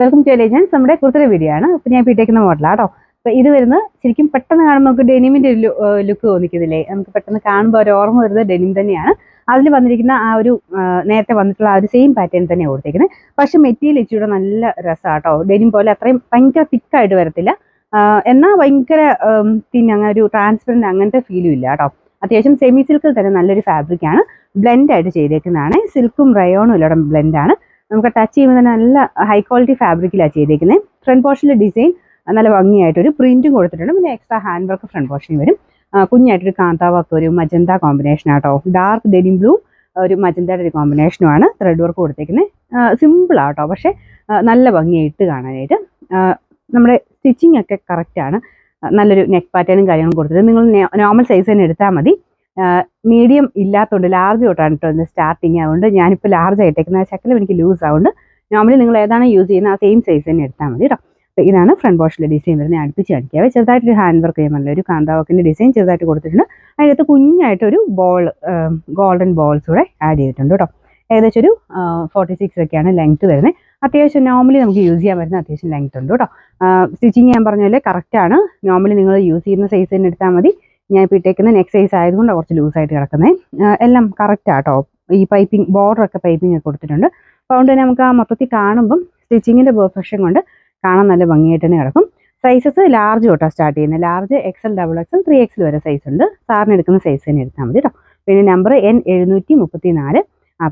Welcome to legends. നമ്മുടെ കുർത്തയുടെ video ആണ്. അപ്പോൾ ഞാൻ ഇട്ടേക്കുന്ന മോഡലാണ് കേട്ടോ. അപ്പോൾ ഇത് വരുന്നത് ശരിക്കും പെട്ടെന്ന് കാണുമ്പോൾ നമുക്ക് ഡെനിമിൻ്റെ ഒരു ലുക്ക് തോന്നിക്കുന്നില്ലേ? നമുക്ക് പെട്ടെന്ന് കാണുമ്പോൾ ഒരു ഓർമ്മ വരുന്നത് ഡെനിം തന്നെയാണ്. അതിൽ വന്നിരിക്കുന്ന ആ ഒരു നേരത്തെ വന്നിട്ടുള്ള ആ ഒരു സെയിം പാറ്റേൺ തന്നെയാണ് കൊടുത്തേക്കുന്നത്. പക്ഷെ മെറ്റീരിയൽ ഇച്ചിരി നല്ല രസമാണ് കേട്ടോ. ഡെനിം പോലെ അത്രയും ഭയങ്കര തിക്കായിട്ട് വരത്തില്ല, എന്നാൽ ഭയങ്കര അങ്ങനെ ഒരു ട്രാൻസ്പെറൻറ്റ് അങ്ങനത്തെ ഫീലും ഇല്ല കേട്ടോ. അത്യാവശ്യം സെമി സിൽക്കിൽ തന്നെ നല്ലൊരു ഫാബ്രിക്കാണ്. ബ്ലെൻഡായിട്ട് ചെയ്തേക്കുന്നതാണ്. സിൽക്കും റയോണും ഇല്ല ബ്ലെൻഡാണ്. നമുക്ക് ടച്ച് ചെയ്യുമ്പോൾ തന്നെ നല്ല ഹൈ ക്വാളിറ്റി ഫാബ്രിക്കിലാണ് ചെയ്തേക്കുന്നത്. ഫ്രണ്ട് പോർഷനിലെ ഡിസൈൻ നല്ല ഭംഗിയായിട്ടൊരു പ്രിന്റും കൊടുത്തിട്ടുണ്ട്. പിന്നെ എക്സ്ട്രാ ഹാൻഡ് വർക്ക് ഫ്രണ്ട് പോർഷനിൽ വരും. കുഞ്ഞായിട്ടൊരു കാന്താ വർക്ക്, ഒരു മജന്ത കോമ്പിനേഷൻ ആട്ടോ. ഡാർക്ക് ഡെനിം ബ്ലൂ ഒരു മജന്തയുടെ ഒരു കോമ്പിനേഷനുമാണ് ത്രെഡ് വർക്ക് കൊടുത്തേക്കുന്നത്. സിമ്പിളാട്ടോ, പക്ഷേ നല്ല ഭംഗിയായിട്ട് കാണാനായിട്ട്. നമ്മുടെ സ്റ്റിച്ചിങ് ഒക്കെ കറക്റ്റാണ്. നല്ലൊരു നെക്ക് പാറ്റേണും കാര്യങ്ങളും കൊടുത്തിട്ട് നിങ്ങൾ നോർമൽ സൈസ് തന്നെ എടുത്താൽ മതി. മീഡിയം ഇല്ലാത്തതുകൊണ്ട് ലാർജ് തൊട്ടാണ് കേട്ടോ സ്റ്റാർട്ടിങ്. അതുകൊണ്ട് ഞാനിപ്പോൾ ലാർജ് ആയിട്ടേക്കുന്ന ശക്കലം എനിക്ക് ലൂസ് ആവുകൊണ്ട് നോർമലി നിങ്ങൾ ഏതാണ് യൂസ് ചെയ്യുന്നത് ആ സെയിം സൈസ് തന്നെ എടുത്താൽ മതി കേട്ടോ. അപ്പോൾ ഇതാണ് ഫ്രണ്ട് പോർഷനിലെ ഡിസൈൻ വരുന്നത്. ഞാൻ അടുപ്പിച്ച് കാണിക്കാവേ. ചെറുതായിട്ടൊരു ഹാൻഡ് വർക്ക് ചെയ്യുമ്പോൾ ഒരു കാന്താ വർക്കിൻ്റെ ഡിസൈൻ ചെറുതായിട്ട് കൊടുത്തിട്ടുണ്ട്. അതിനകത്ത് കുഞ്ഞായിട്ടൊരു ഗോൾഡൻ ബോൾസ് കൂടെ ആഡ് ചെയ്തിട്ടുണ്ട് കേട്ടോ. ഏകദേശം ഒരു 46 ഒക്കെയാണ് ലെങ്ത്ത് വരുന്നത്. അത്യാവശ്യം നോർമലി നമുക്ക് യൂസ് ചെയ്യാൻ പറ്റുന്ന അത്യാവശ്യം ലെങ്ത്ത് ഉണ്ട് കേട്ടോ. സ്റ്റിച്ചിങ് ഞാൻ പറഞ്ഞ പോലെ കറക്റ്റാണ്. നോർമലി നിങ്ങൾ യൂസ് ചെയ്യുന്ന സൈസ് തന്നെ എടുത്താൽ മതി. ഞാൻ ഇപ്പോൾ ഇട്ടേക്കുന്ന നെക്ക് സൈസ് ആയതുകൊണ്ട് കുറച്ച് ലൂസായിട്ട് കിടക്കുന്നത്. എല്ലാം കറക്റ്റാട്ടോ. ഈ പൈപ്പിംഗ് ബോർഡറൊക്കെ പൈപ്പിംഗ് ഒക്കെ കൊടുത്തിട്ടുണ്ട്. അപ്പോൾ അതുകൊണ്ട് തന്നെ നമുക്ക് ആ മൊത്തത്തിൽ കാണുമ്പം സ്റ്റിച്ചിങ്ങിൻ്റെ പെർഫെക്ഷൻ കൊണ്ട് കാണാൻ നല്ല ഭംഗിയായിട്ട് തന്നെ കിടക്കും. സൈസസ് ലാർജ് തൊട്ടാണ് സ്റ്റാർട്ട് ചെയ്യുന്നത്. ലാർജ് XL, XXL, 3XL വരെ സൈസ് ഉണ്ട്. സാറിന് എടുക്കുന്ന സൈസ് തന്നെ എടുത്താൽ മതി കേട്ടോ. പിന്നെ നമ്പർ N734.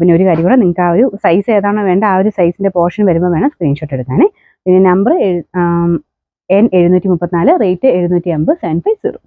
പിന്നെ ഒരു കാര്യം കൂടെ, നിങ്ങൾക്ക് ആ ഒരു സൈസ് ഏതാണോ വേണ്ട ആ ഒരു സൈസിൻ്റെ പോർഷൻ വരുമ്പോൾ വേണം സ്ക്രീൻഷോട്ട് എടുക്കാനേ. പിന്നെ നമ്പർ N734, റേറ്റ് 750, 750.